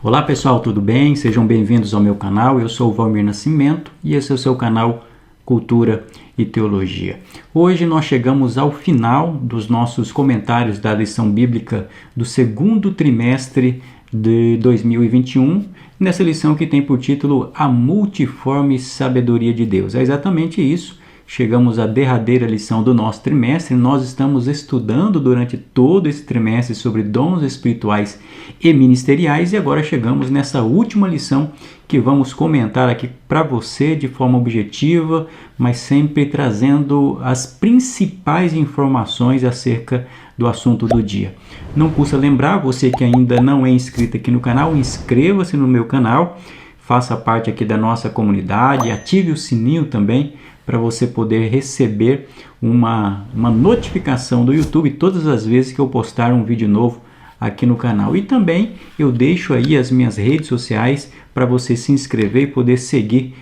Olá pessoal, tudo bem? Sejam bem-vindos ao meu canal. Eu sou o Valmir Nascimento e esse é o seu canal Cultura e Teologia. Hoje nós chegamos ao final dos nossos comentários da lição bíblica do segundo trimestre de 2021, nessa lição que tem por título A Multiforme Sabedoria de Deus. É exatamente isso. Chegamos à derradeira lição do nosso trimestre. Nós estamos estudando durante todo esse trimestre sobre dons espirituais e ministeriais e agora chegamos nessa última lição que vamos comentar aqui para você de forma objetiva, mas sempre trazendo as principais informações acerca do assunto do dia. Não custa lembrar, você que ainda não é inscrito aqui no canal, inscreva-se no meu canal, faça parte aqui da nossa comunidade, ative o sininho também, para você poder receber uma notificação do YouTube todas as vezes que eu postar um vídeo novo aqui no canal. E também eu deixo aí as minhas redes sociais para você se inscrever e poder seguir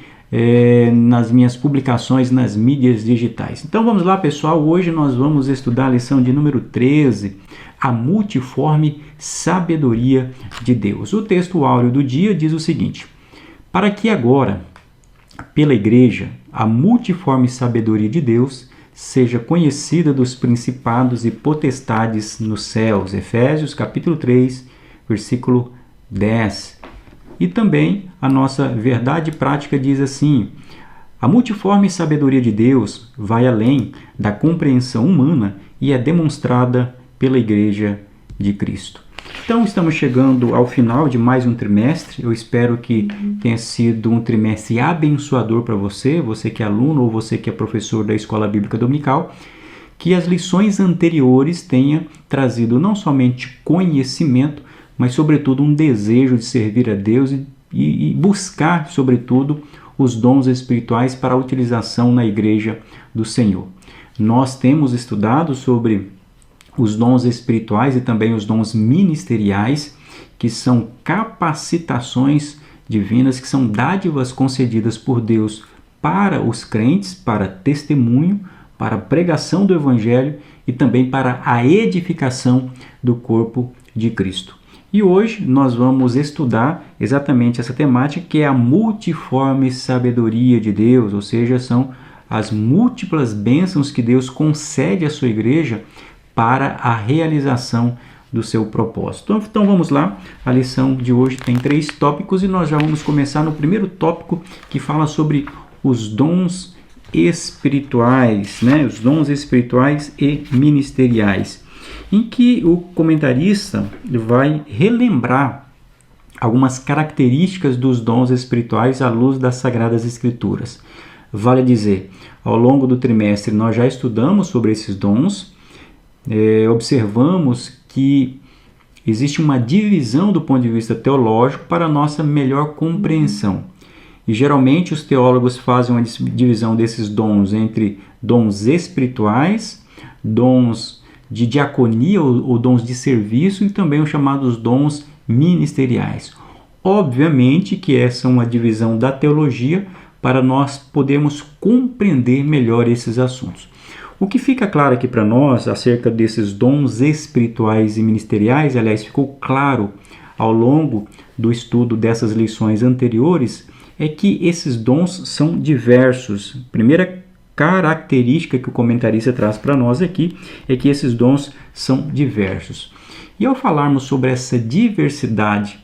nas minhas publicações nas mídias digitais. Então vamos lá, pessoal. Hoje nós vamos estudar a lição de número 13, a multiforme sabedoria de Deus. O texto áureo do dia diz o seguinte: para que agora, pela igreja, a multiforme sabedoria de Deus seja conhecida dos principados e potestades nos céus. Efésios capítulo 3, versículo 10. E também a nossa verdade prática diz assim: a multiforme sabedoria de Deus vai além da compreensão humana e é demonstrada pela igreja de Cristo. Então, estamos chegando ao final de mais um trimestre. Eu espero que tenha sido um trimestre abençoador para você, você que é aluno ou você que é professor da Escola Bíblica Dominical, que as lições anteriores tenham trazido não somente conhecimento, mas, sobretudo, um desejo de servir a Deus e buscar, sobretudo, os dons espirituais para a utilização na Igreja do Senhor. Nós temos estudado sobre os dons espirituais e também os dons ministeriais, que são capacitações divinas, que são dádivas concedidas por Deus para os crentes, para testemunho, para a pregação do Evangelho e também para a edificação do corpo de Cristo. E hoje nós vamos estudar exatamente essa temática, que é a multiforme sabedoria de Deus, ou seja, são as múltiplas bênçãos que Deus concede à sua igreja para a realização do seu propósito. Então vamos lá, a lição de hoje tem 3 tópicos e nós já vamos começar no primeiro tópico, que fala sobre os dons espirituais, os dons espirituais e ministeriais, em que o comentarista vai relembrar algumas características dos dons espirituais à luz das Sagradas Escrituras. Vale dizer, ao longo do trimestre nós já estudamos sobre esses dons, observamos que existe uma divisão do ponto de vista teológico para a nossa melhor compreensão. E geralmente os teólogos fazem uma divisão desses dons entre dons espirituais, dons de diaconia ou dons de serviço e também os chamados dons ministeriais. Obviamente que essa é uma divisão da teologia para nós podermos compreender melhor esses assuntos. O que fica claro aqui para nós acerca desses dons espirituais e ministeriais, aliás, ficou claro ao longo do estudo dessas lições anteriores, é que esses dons são diversos. A primeira característica que o comentarista traz para nós aqui é que esses dons são diversos. E ao falarmos sobre essa diversidade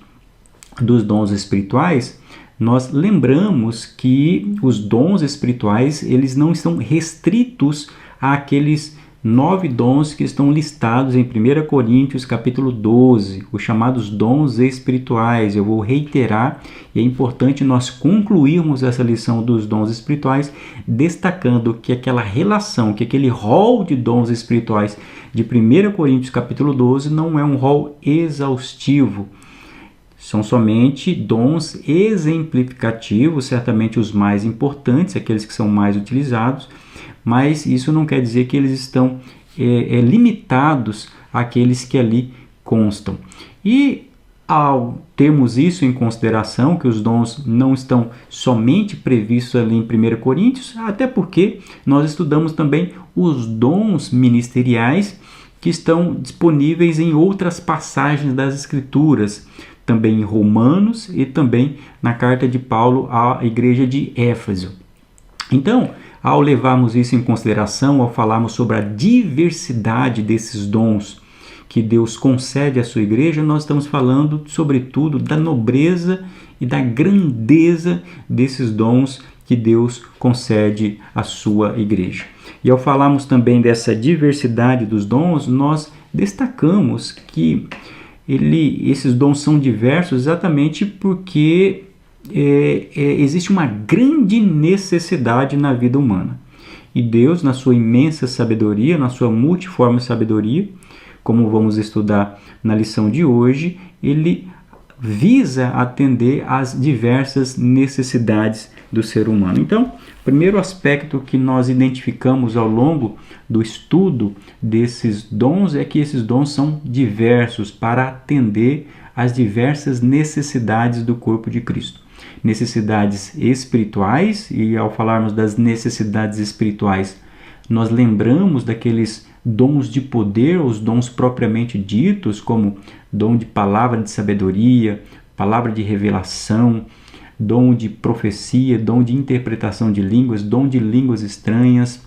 dos dons espirituais, nós lembramos que os dons espirituais eles não estão restritos àqueles 9 dons que estão listados em 1 Coríntios capítulo 12, os chamados dons espirituais. Eu vou reiterar, e é importante nós concluirmos essa lição dos dons espirituais, destacando que aquela relação, que aquele rol de dons espirituais de 1 Coríntios capítulo 12 não é um rol exaustivo. São somente dons exemplificativos, certamente os mais importantes, aqueles que são mais utilizados, mas isso não quer dizer que eles estão limitados àqueles que ali constam. E ao termos isso em consideração, que os dons não estão somente previstos ali em 1 Coríntios, até porque nós estudamos também os dons ministeriais que estão disponíveis em outras passagens das Escrituras, também em Romanos e também na carta de Paulo à igreja de Éfeso. Então, ao levarmos isso em consideração, ao falarmos sobre a diversidade desses dons que Deus concede à sua igreja, nós estamos falando, sobretudo, da nobreza e da grandeza desses dons que Deus concede à sua igreja. E ao falarmos também dessa diversidade dos dons, nós destacamos que esses dons são diversos exatamente porque existe uma grande necessidade na vida humana. E Deus, na sua imensa sabedoria, na sua multiforme sabedoria, como vamos estudar na lição de hoje, ele visa atender às diversas necessidades do ser humano. Então, o primeiro aspecto que nós identificamos ao longo do estudo desses dons é que esses dons são diversos para atender às diversas necessidades do corpo de Cristo. Necessidades espirituais, e ao falarmos das necessidades espirituais, nós lembramos daqueles dons de poder, os dons propriamente ditos, como dom de palavra de sabedoria, palavra de revelação, dom de profecia, dom de interpretação de línguas, dom de línguas estranhas,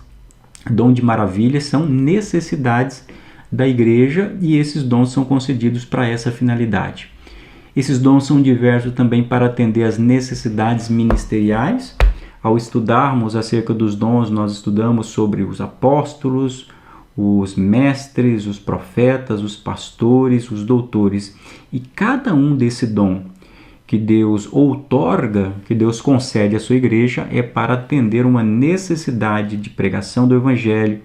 dom de maravilhas, são necessidades da igreja e esses dons são concedidos para essa finalidade. Esses dons são diversos também para atender às necessidades ministeriais. Ao estudarmos acerca dos dons, nós estudamos sobre os apóstolos, os mestres, os profetas, os pastores, os doutores. E cada um desse dom que Deus outorga, que Deus concede à sua igreja, é para atender uma necessidade de pregação do evangelho,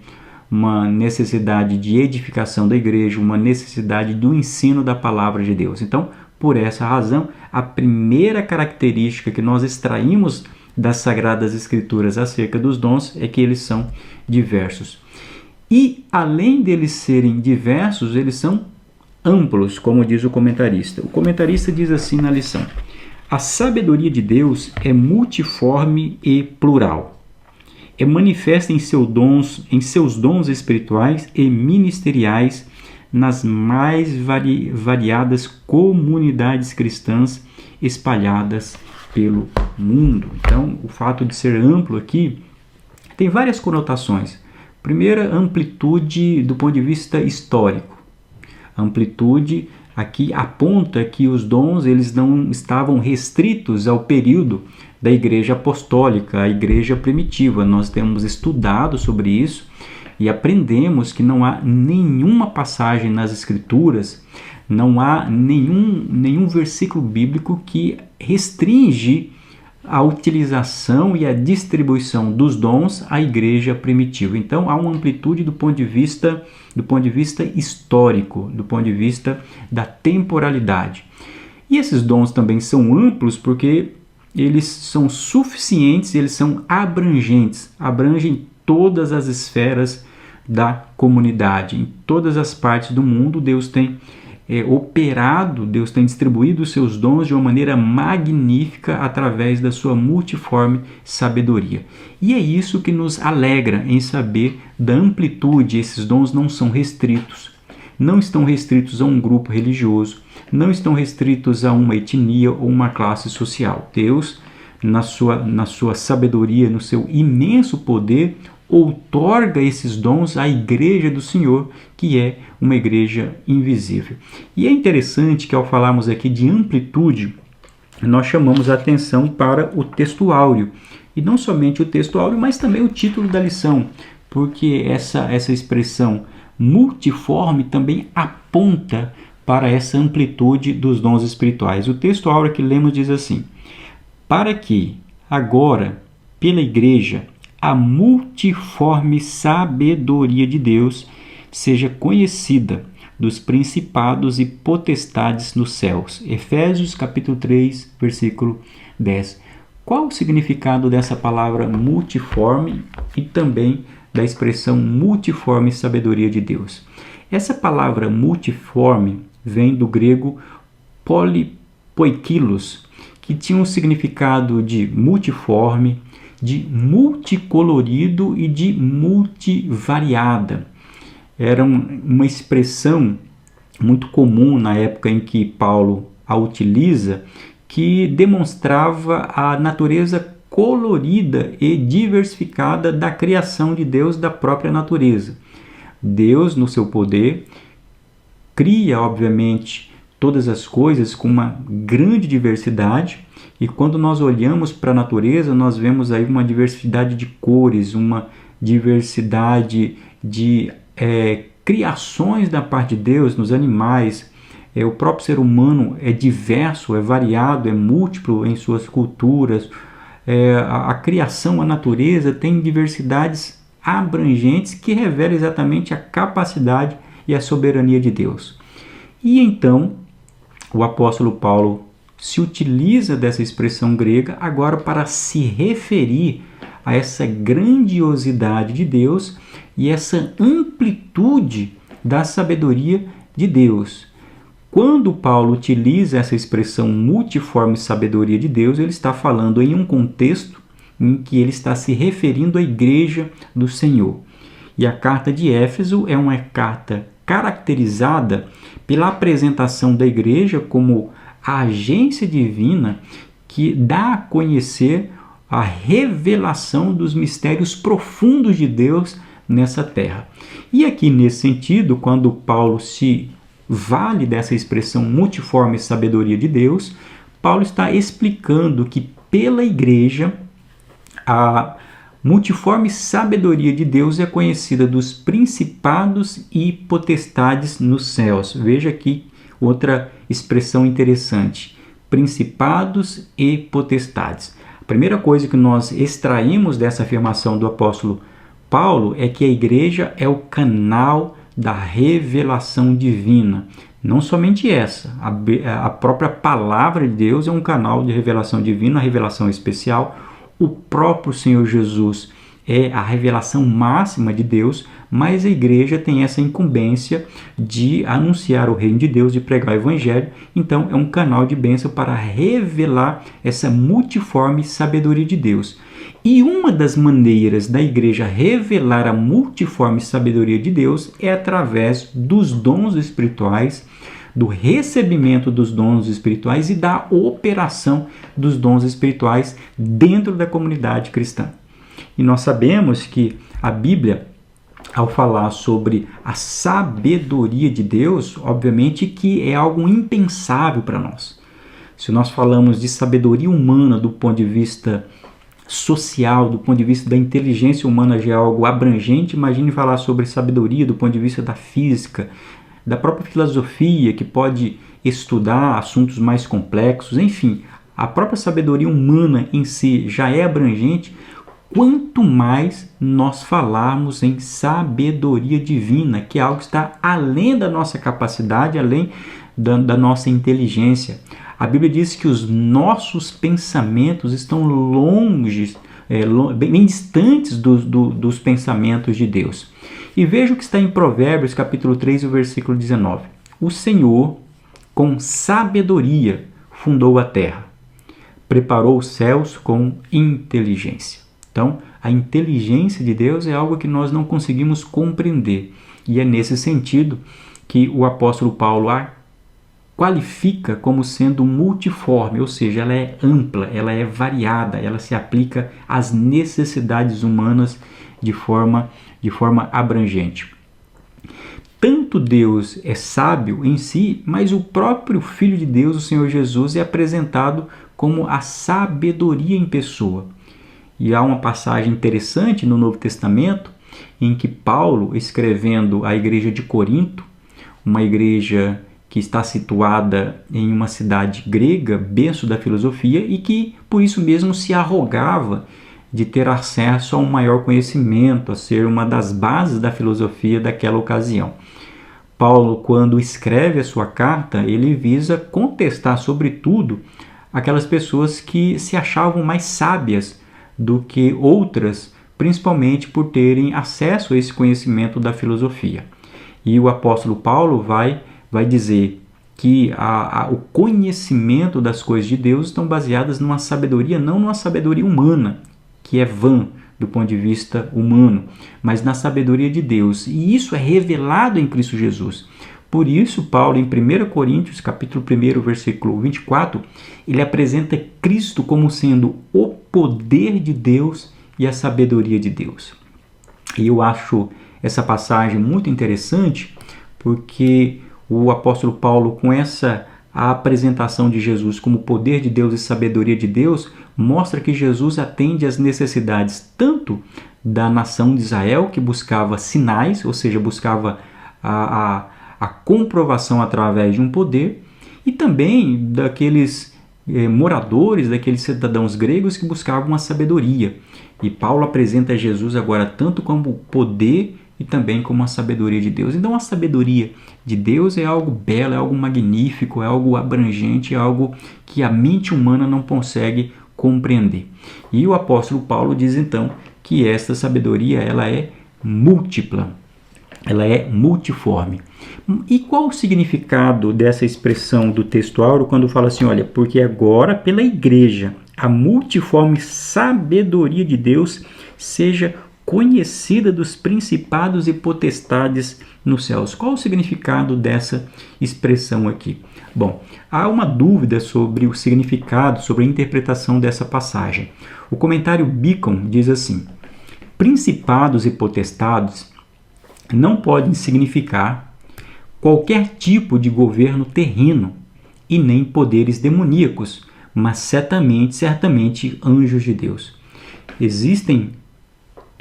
uma necessidade de edificação da igreja, uma necessidade do ensino da palavra de Deus. Então, por essa razão, a primeira característica que nós extraímos das Sagradas Escrituras acerca dos dons é que eles são diversos. E, além deles serem diversos, eles são amplos, como diz o comentarista. O comentarista diz assim na lição: a sabedoria de Deus é multiforme e plural. É manifesta em seus dons espirituais e ministeriais nas mais variadas comunidades cristãs espalhadas pelo mundo. Então, o fato de ser amplo aqui tem várias conotações. Primeira, amplitude do ponto de vista histórico. A amplitude aqui aponta que os dons eles não estavam restritos ao período da igreja apostólica, a igreja primitiva. Nós temos estudado sobre isso e aprendemos que não há nenhuma passagem nas Escrituras, não há nenhum versículo bíblico que restringe a utilização e a distribuição dos dons à igreja primitiva. Então há uma amplitude do ponto de vista histórico, do ponto de vista da temporalidade. E esses dons também são amplos porque eles são suficientes, eles são abrangentes, abrangem todas as esferas da comunidade. Em todas as partes do mundo, Deus tem operado, Deus tem distribuído os seus dons de uma maneira magnífica através da sua multiforme sabedoria. E é isso que nos alegra em saber da amplitude. Esses dons não são restritos, não estão restritos a um grupo religioso, não estão restritos a uma etnia ou uma classe social. Deus, na sua sabedoria, no seu imenso poder, outorga esses dons à igreja do Senhor, que é uma igreja invisível. E é interessante que ao falarmos aqui de amplitude, nós chamamos a atenção para o texto áureo. E não somente o texto áureo, mas também o título da lição, porque essa expressão multiforme também aponta para essa amplitude dos dons espirituais. O texto áureo que lemos diz assim: para que agora, pela igreja, a multiforme sabedoria de Deus seja conhecida dos principados e potestades nos céus. Efésios capítulo 3, versículo 10. Qual o significado dessa palavra multiforme e também da expressão multiforme sabedoria de Deus? Essa palavra multiforme vem do grego poikilos, que tinha um significado de multiforme, de multicolorido e de multivariada. Era uma expressão muito comum na época em que Paulo a utiliza, que demonstrava a natureza colorida e diversificada da criação de Deus, da própria natureza. Deus, no seu poder, cria, obviamente, todas as coisas com uma grande diversidade, e quando nós olhamos para a natureza, nós vemos aí uma diversidade de cores, uma diversidade de criações da parte de Deus nos animais. O próprio ser humano é diverso, é variado, é múltiplo em suas culturas. A criação, a natureza tem diversidades abrangentes que revelam exatamente a capacidade e a soberania de Deus. E então, o apóstolo Paulo se utiliza dessa expressão grega agora para se referir a essa grandiosidade de Deus e essa amplitude da sabedoria de Deus. Quando Paulo utiliza essa expressão multiforme sabedoria de Deus, ele está falando em um contexto em que ele está se referindo à igreja do Senhor. E a carta de Éfeso é uma carta caracterizada pela apresentação da igreja como a agência divina que dá a conhecer a revelação dos mistérios profundos de Deus nessa terra. E aqui, nesse sentido, quando Paulo se vale dessa expressão multiforme sabedoria de Deus, Paulo está explicando que pela igreja a multiforme sabedoria de Deus é conhecida dos principados e potestades nos céus. Veja aqui outra expressão interessante: principados e potestades. A primeira coisa que nós extraímos dessa afirmação do apóstolo Paulo é que a igreja é o canal da revelação divina. Não somente essa, a própria palavra de Deus é um canal de revelação divina, a revelação especial. O próprio Senhor Jesus é a revelação máxima de Deus, mas a igreja tem essa incumbência de anunciar o reino de Deus, de pregar o evangelho. Então é um canal de bênção para revelar essa multiforme sabedoria de Deus. E uma das maneiras da igreja revelar a multiforme sabedoria de Deus é através dos dons espirituais, do recebimento dos dons espirituais e da operação dos dons espirituais dentro da comunidade cristã. E nós sabemos que a Bíblia, ao falar sobre a sabedoria de Deus, obviamente que é algo impensável para nós. Se nós falamos de sabedoria humana do ponto de vista social, do ponto de vista da inteligência humana, já é algo abrangente. Imagine falar sobre sabedoria do ponto de vista da física, da própria filosofia, que pode estudar assuntos mais complexos. Enfim, a própria sabedoria humana em si já é abrangente. Quanto mais nós falarmos em sabedoria divina, que é algo que está além da nossa capacidade, além da nossa inteligência. A Bíblia diz que os nossos pensamentos estão bem distantes dos pensamentos de Deus. E veja o que está em Provérbios, capítulo 3, o versículo 19. O Senhor, com sabedoria, fundou a terra, preparou os céus com inteligência. Então, a inteligência de Deus é algo que nós não conseguimos compreender. E é nesse sentido que o apóstolo Paulo a qualifica como sendo multiforme, ou seja, ela é ampla, ela é variada, ela se aplica às necessidades humanas de forma abrangente. Tanto Deus é sábio em si, mas o próprio Filho de Deus, o Senhor Jesus, é apresentado como a sabedoria em pessoa. E há uma passagem interessante no Novo Testamento em que Paulo, escrevendo à igreja de Corinto, uma igreja que está situada em uma cidade grega, berço da filosofia, e que por isso mesmo se arrogava de ter acesso a um maior conhecimento, a ser uma das bases da filosofia daquela ocasião. Paulo, quando escreve a sua carta, ele visa contestar, sobretudo, aquelas pessoas que se achavam mais sábias do que outras, principalmente por terem acesso a esse conhecimento da filosofia. E o apóstolo Paulo vai dizer que o conhecimento das coisas de Deus estão baseadas numa sabedoria, não numa sabedoria humana, que é vã do ponto de vista humano, mas na sabedoria de Deus. E isso é revelado em Cristo Jesus. Por isso, Paulo, em 1 Coríntios, capítulo 1, versículo 24, ele apresenta Cristo como sendo o poder de Deus e a sabedoria de Deus. E eu acho essa passagem muito interessante, porque o apóstolo Paulo, com a apresentação de Jesus como poder de Deus e sabedoria de Deus, mostra que Jesus atende às necessidades tanto da nação de Israel, que buscava sinais, ou seja, buscava a comprovação através de um poder, e também daqueles moradores, daqueles cidadãos gregos que buscavam a sabedoria. E Paulo apresenta Jesus agora tanto como poder e também como a sabedoria de Deus. Então a sabedoria de Deus é algo belo, é algo magnífico, é algo abrangente, é algo que a mente humana não consegue compreender. E o apóstolo Paulo diz então que esta sabedoria ela é múltipla, ela é multiforme. E qual o significado dessa expressão do texto áureo quando fala assim, olha, porque agora pela igreja a multiforme sabedoria de Deus seja conhecida dos principados e potestades nos céus. Qual o significado dessa expressão aqui? Bom, há uma dúvida sobre o significado, sobre a interpretação dessa passagem. O comentário Beacon diz assim: principados e potestades não podem significar qualquer tipo de governo terreno e nem poderes demoníacos, mas certamente anjos de Deus. Existem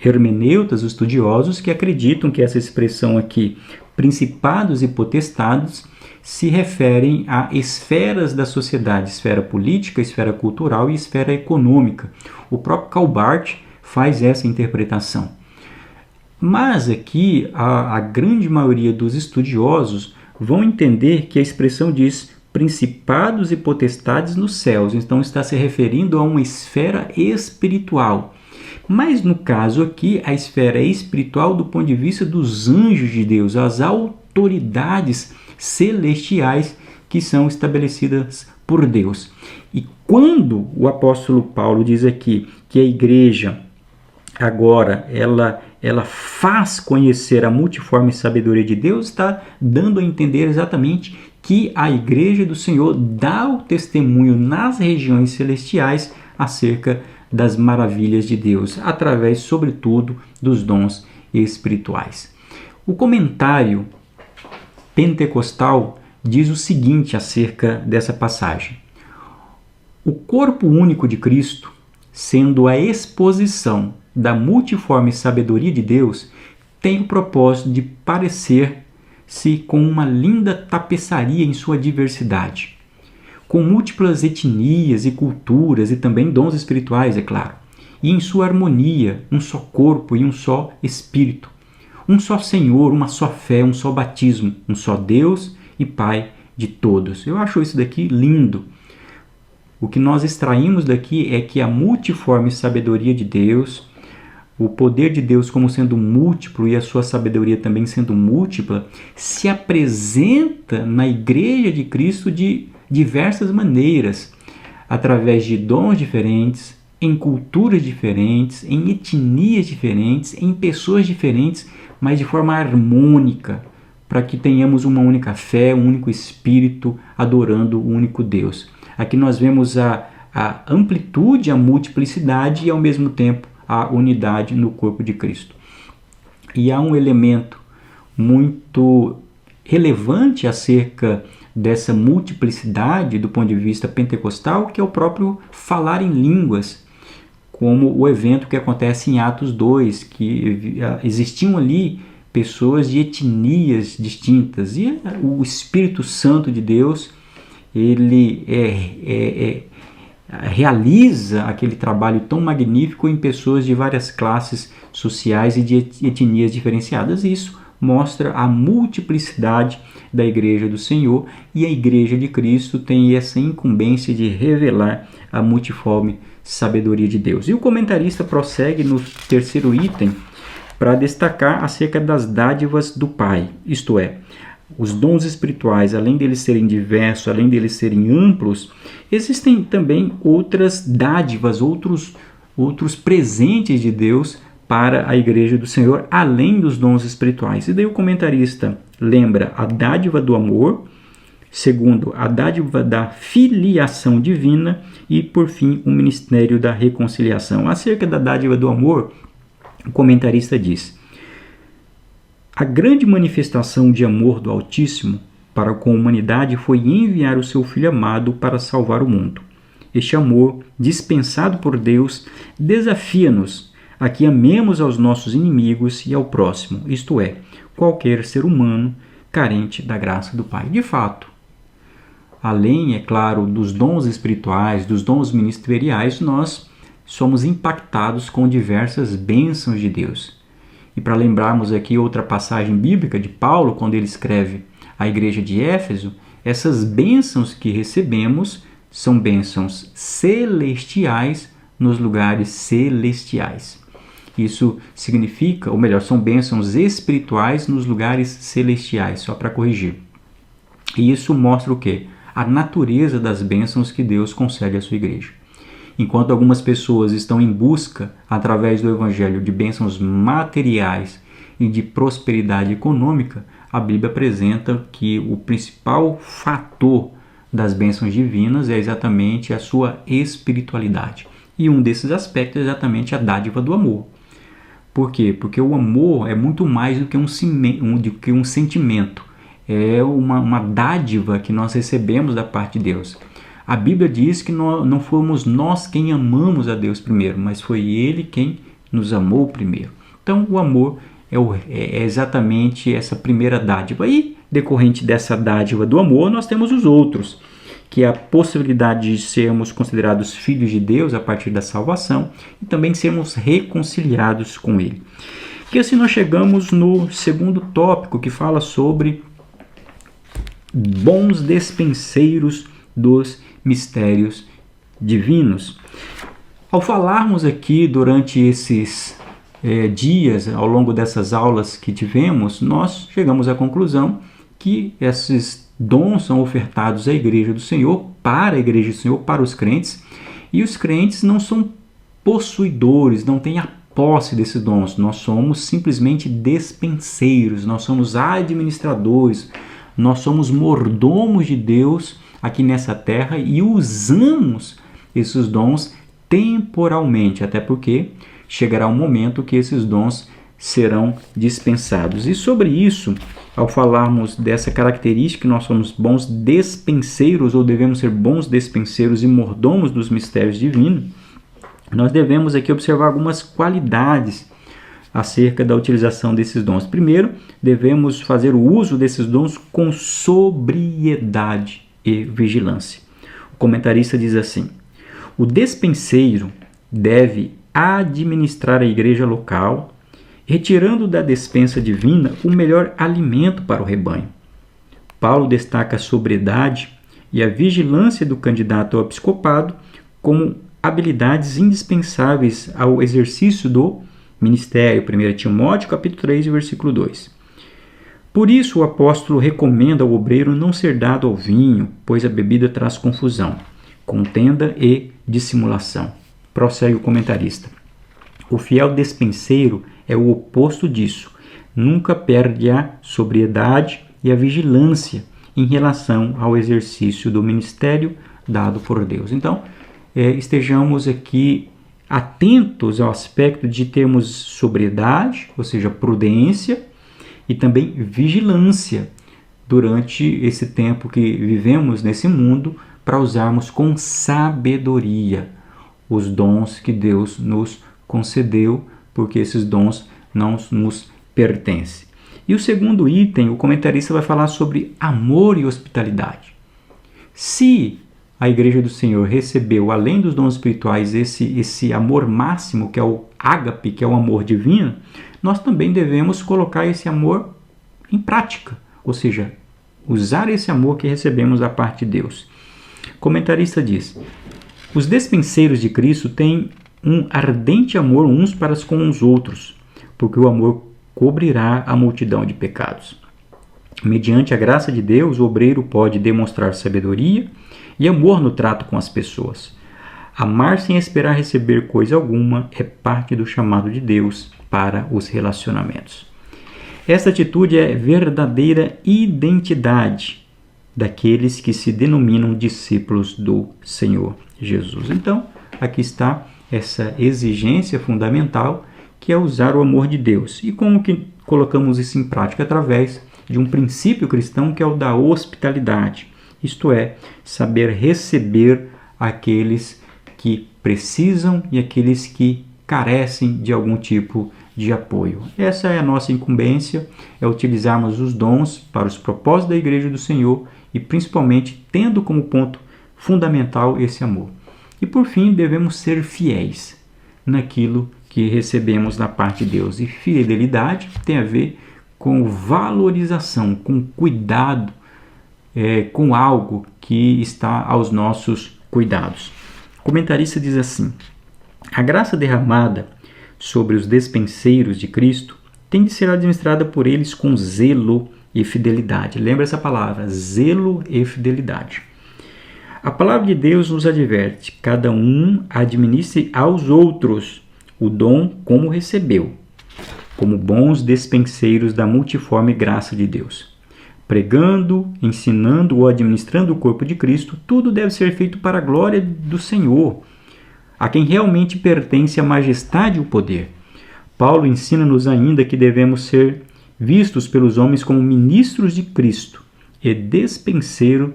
hermeneutas, estudiosos, que acreditam que essa expressão aqui, principados e potestades, se referem a esferas da sociedade, esfera política, esfera cultural e esfera econômica. O próprio Calbart faz essa interpretação. Mas aqui a grande maioria dos estudiosos vão entender que a expressão diz principados e potestades nos céus, então está se referindo a uma esfera espiritual. Mas no caso aqui, a esfera espiritual do ponto de vista dos anjos de Deus, as autoridades celestiais que são estabelecidas por Deus. E quando o apóstolo Paulo diz aqui que a igreja agora ela faz conhecer a multiforme sabedoria de Deus, está dando a entender exatamente que a igreja do Senhor dá o testemunho nas regiões celestiais acerca das maravilhas de Deus, através, sobretudo, dos dons espirituais. O comentário pentecostal diz o seguinte acerca dessa passagem: o corpo único de Cristo, sendo a exposição da multiforme sabedoria de Deus, tem o propósito de parecer-se com uma linda tapeçaria em sua diversidade, com múltiplas etnias e culturas e também dons espirituais, é claro, e em sua harmonia, um só corpo e um só Espírito, um só Senhor, uma só fé, um só batismo, um só Deus e Pai de todos. Eu acho isso daqui lindo. O que nós extraímos daqui é que a multiforme sabedoria de Deus, o poder de Deus como sendo múltiplo e a sua sabedoria também sendo múltipla, se apresenta na igreja de Cristo de diversas maneiras, através de dons diferentes, em culturas diferentes, em etnias diferentes, em pessoas diferentes, mas de forma harmônica, para que tenhamos uma única fé, um único Espírito, adorando o único Deus. Aqui nós vemos a amplitude, a multiplicidade e ao mesmo tempo a unidade no corpo de Cristo. E há um elemento muito relevante acerca dessa multiplicidade do ponto de vista pentecostal, que é o próprio falar em línguas, como o evento que acontece em Atos 2, que existiam ali pessoas de etnias distintas, e o Espírito Santo de Deus, ele realiza aquele trabalho tão magnífico em pessoas de várias classes sociais e de etnias diferenciadas. Isso mostra a multiplicidade da Igreja do Senhor, e a Igreja de Cristo tem essa incumbência de revelar a multiforme sabedoria de Deus. E o comentarista prossegue no terceiro item para destacar acerca das dádivas do Pai, isto é, os dons espirituais, além deles serem diversos, além deles serem amplos, existem também outras dádivas, outros presentes de Deus para a igreja do Senhor, além dos dons espirituais. E daí o comentarista lembra a dádiva do amor, segundo, a dádiva da filiação divina e, por fim, o ministério da reconciliação. Acerca da dádiva do amor, o comentarista diz: a grande manifestação de amor do Altíssimo para com a humanidade foi enviar o seu Filho amado para salvar o mundo. Este amor, dispensado por Deus, desafia-nos a que amemos aos nossos inimigos e ao próximo, isto é, qualquer ser humano carente da graça do Pai. De fato, além, é claro, dos dons espirituais, dos dons ministeriais, nós somos impactados com diversas bênçãos de Deus. E para lembrarmos aqui outra passagem bíblica de Paulo, quando ele escreve à igreja de Éfeso, essas bênçãos que recebemos são bênçãos celestiais nos lugares celestiais. Isso significa, ou melhor, são bênçãos espirituais nos lugares celestiais, só para corrigir. E isso mostra o quê? A natureza das bênçãos que Deus concede à sua igreja. Enquanto algumas pessoas estão em busca, através do Evangelho, de bênçãos materiais e de prosperidade econômica, a Bíblia apresenta que o principal fator das bênçãos divinas é exatamente a sua espiritualidade. E um desses aspectos é exatamente a dádiva do amor. Por quê? Porque o amor é muito mais do que um sentimento. É uma dádiva que nós recebemos da parte de Deus. A Bíblia diz que não fomos nós quem amamos a Deus primeiro, mas foi Ele quem nos amou primeiro. Então, o amor é exatamente essa primeira dádiva. E, decorrente dessa dádiva do amor, nós temos os outros, que é a possibilidade de sermos considerados filhos de Deus a partir da salvação e também sermos reconciliados com Ele. E assim nós chegamos no segundo tópico, que fala sobre bons despenseiros dos mistérios divinos. Ao falarmos aqui durante esses dias, ao longo dessas aulas que tivemos, nós chegamos à conclusão que esses dons são ofertados à Igreja do Senhor, para a Igreja do Senhor, para os crentes, e os crentes não são possuidores, não têm a posse desses dons. Nós somos simplesmente despenseiros, nós somos administradores, nós somos mordomos de Deus aqui nessa terra e usamos esses dons temporalmente, até porque chegará um momento que esses dons serão dispensados. E sobre isso, ao falarmos dessa característica que nós somos bons despenseiros ou devemos ser bons despenseiros e mordomos dos mistérios divinos, nós devemos aqui observar algumas qualidades acerca da utilização desses dons. Primeiro, devemos fazer o uso desses dons com sobriedade e vigilância. O comentarista diz assim: o despenseiro deve administrar a igreja local, retirando da despensa divina o melhor alimento para o rebanho. Paulo destaca a sobriedade e a vigilância do candidato ao episcopado como habilidades indispensáveis ao exercício do ministério. 1 Timóteo, capítulo 3, versículo 2. Por isso o apóstolo recomenda ao obreiro não ser dado ao vinho, pois a bebida traz confusão, contenda e dissimulação. Prossegue o comentarista: o fiel despenseiro é o oposto disso. Nunca perde a sobriedade e a vigilância em relação ao exercício do ministério dado por Deus. Então, estejamos aqui atentos ao aspecto de termos sobriedade, ou seja, prudência, e também vigilância durante esse tempo que vivemos nesse mundo, para usarmos com sabedoria os dons que Deus nos concedeu, porque esses dons não nos pertencem. E o segundo item, o comentarista vai falar sobre amor e hospitalidade. Se a Igreja do Senhor recebeu, além dos dons espirituais, esse amor máximo, que é o ágape, que é o amor divino, nós também devemos colocar esse amor em prática, ou seja, usar esse amor que recebemos da parte de Deus. O comentarista diz: os despenseiros de Cristo têm um ardente amor uns para com os outros, porque o amor cobrirá a multidão de pecados. Mediante a graça de Deus, o obreiro pode demonstrar sabedoria e amor no trato com as pessoas. Amar sem esperar receber coisa alguma é parte do chamado de Deus para os relacionamentos. Essa atitude é verdadeira identidade daqueles que se denominam discípulos do Senhor Jesus. Então, aqui está essa exigência fundamental, que é usar o amor de Deus. E como que colocamos isso em prática? Através de um princípio cristão, que é o da hospitalidade. Isto é, saber receber aqueles que precisam e aqueles que carecem de algum tipo de apoio. Essa é a nossa incumbência, é utilizarmos os dons para os propósitos da Igreja do Senhor e principalmente tendo como ponto fundamental esse amor. E por fim, devemos ser fiéis naquilo que recebemos da parte de Deus. E fidelidade tem a ver com valorização, com cuidado, com algo que está aos nossos cuidados. O comentarista diz assim: a graça derramada sobre os despenseiros de Cristo tem de ser administrada por eles com zelo e fidelidade. Lembra essa palavra, zelo e fidelidade. A palavra de Deus nos adverte: cada um administre aos outros o dom como recebeu, como bons despenseiros da multiforme graça de Deus. Pregando, ensinando ou administrando o corpo de Cristo, tudo deve ser feito para a glória do Senhor, a quem realmente pertence a majestade e o poder. Paulo ensina-nos ainda que devemos ser vistos pelos homens como ministros de Cristo e despenseiros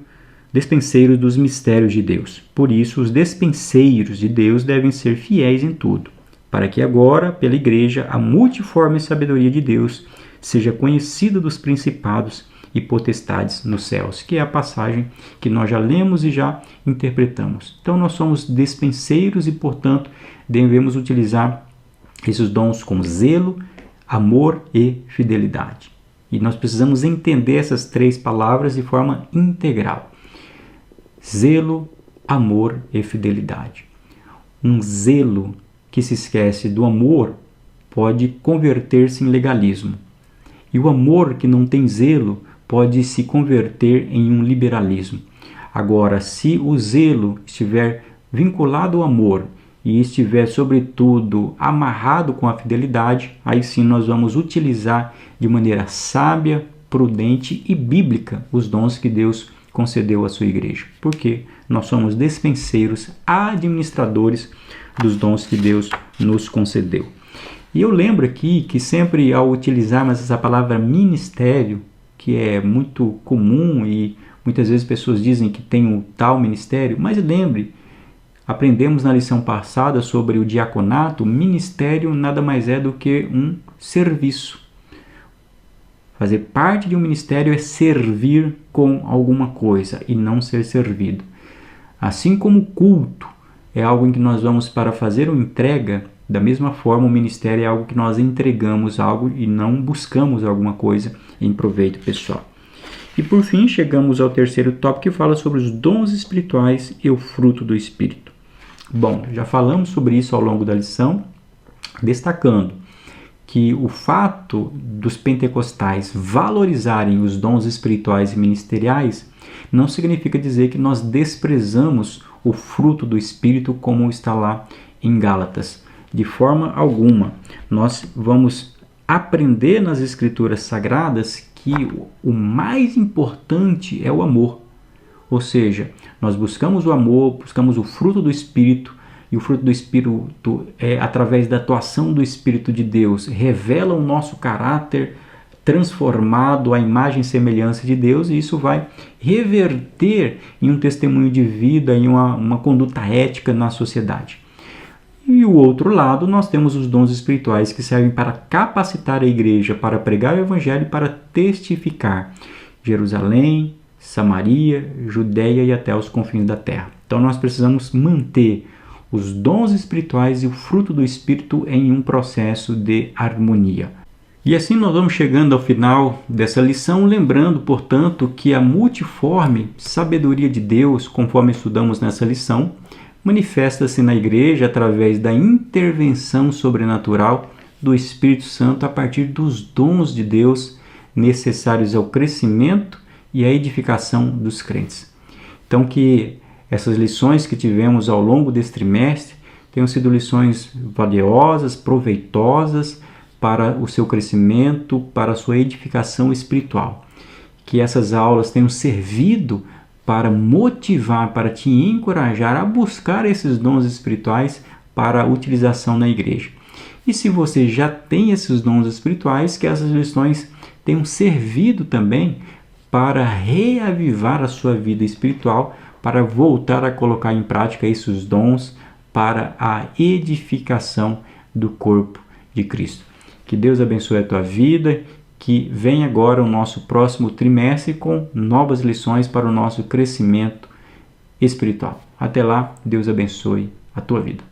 dos mistérios de Deus. Por isso, os despenseiros de Deus devem ser fiéis em tudo, para que agora, pela Igreja, a multiforme sabedoria de Deus seja conhecida dos principados e potestades nos céus, que é a passagem que nós já lemos e já interpretamos. Então, nós somos despenseiros e, portanto, devemos utilizar esses dons com zelo, amor e fidelidade. E nós precisamos entender essas três palavras de forma integral: zelo, amor e fidelidade. Um zelo que se esquece do amor pode converter-se em legalismo. E o amor que não tem zelo pode se converter em um liberalismo. Agora, se o zelo estiver vinculado ao amor e estiver, sobretudo, amarrado com a fidelidade, aí sim nós vamos utilizar de maneira sábia, prudente e bíblica os dons que Deus concedeu à sua igreja. Porque nós somos despenseiros, administradores dos dons que Deus nos concedeu. E eu lembro aqui que sempre ao utilizarmos essa palavra ministério, que é muito comum e muitas vezes pessoas dizem que tem um tal ministério, mas lembre, aprendemos na lição passada sobre o diaconato, ministério nada mais é do que um serviço. Fazer parte de um ministério é servir com alguma coisa e não ser servido. Assim como o culto é algo em que nós vamos para fazer uma entrega, da mesma forma o ministério é algo que nós entregamos algo e não buscamos alguma coisa em proveito pessoal. E por fim chegamos ao terceiro tópico, que fala sobre os dons espirituais e o fruto do Espírito. Bom, já falamos sobre isso ao longo da lição, destacando que o fato dos pentecostais valorizarem os dons espirituais e ministeriais não significa dizer que nós desprezamos o fruto do Espírito, como está lá em Gálatas. De forma alguma. Nós vamos aprender nas Escrituras Sagradas que o mais importante é o amor. Ou seja, nós buscamos o amor, buscamos o fruto do Espírito, e o fruto do Espírito, através da atuação do Espírito de Deus, revela o nosso caráter transformado à imagem e semelhança de Deus, e isso vai reverter em um testemunho de vida, em uma conduta ética na sociedade. E o outro lado, nós temos os dons espirituais que servem para capacitar a igreja para pregar o evangelho e para testificar Jerusalém, Samaria, Judeia e até os confins da terra. Então nós precisamos manter os dons espirituais e o fruto do Espírito em um processo de harmonia. E assim nós vamos chegando ao final dessa lição, lembrando, portanto, que a multiforme sabedoria de Deus, conforme estudamos nessa lição, manifesta-se na igreja através da intervenção sobrenatural do Espírito Santo a partir dos dons de Deus necessários ao crescimento e à edificação dos crentes. Então que essas lições que tivemos ao longo desse trimestre tenham sido lições valiosas, proveitosas, para o seu crescimento, para a sua edificação espiritual. Que essas aulas tenham servido para motivar, para te encorajar a buscar esses dons espirituais para a utilização na igreja. E se você já tem esses dons espirituais, que essas lições tenham servido também para reavivar a sua vida espiritual, para voltar a colocar em prática esses dons para a edificação do corpo de Cristo. Que Deus abençoe a tua vida, que venha agora o nosso próximo trimestre com novas lições para o nosso crescimento espiritual. Até lá, Deus abençoe a tua vida.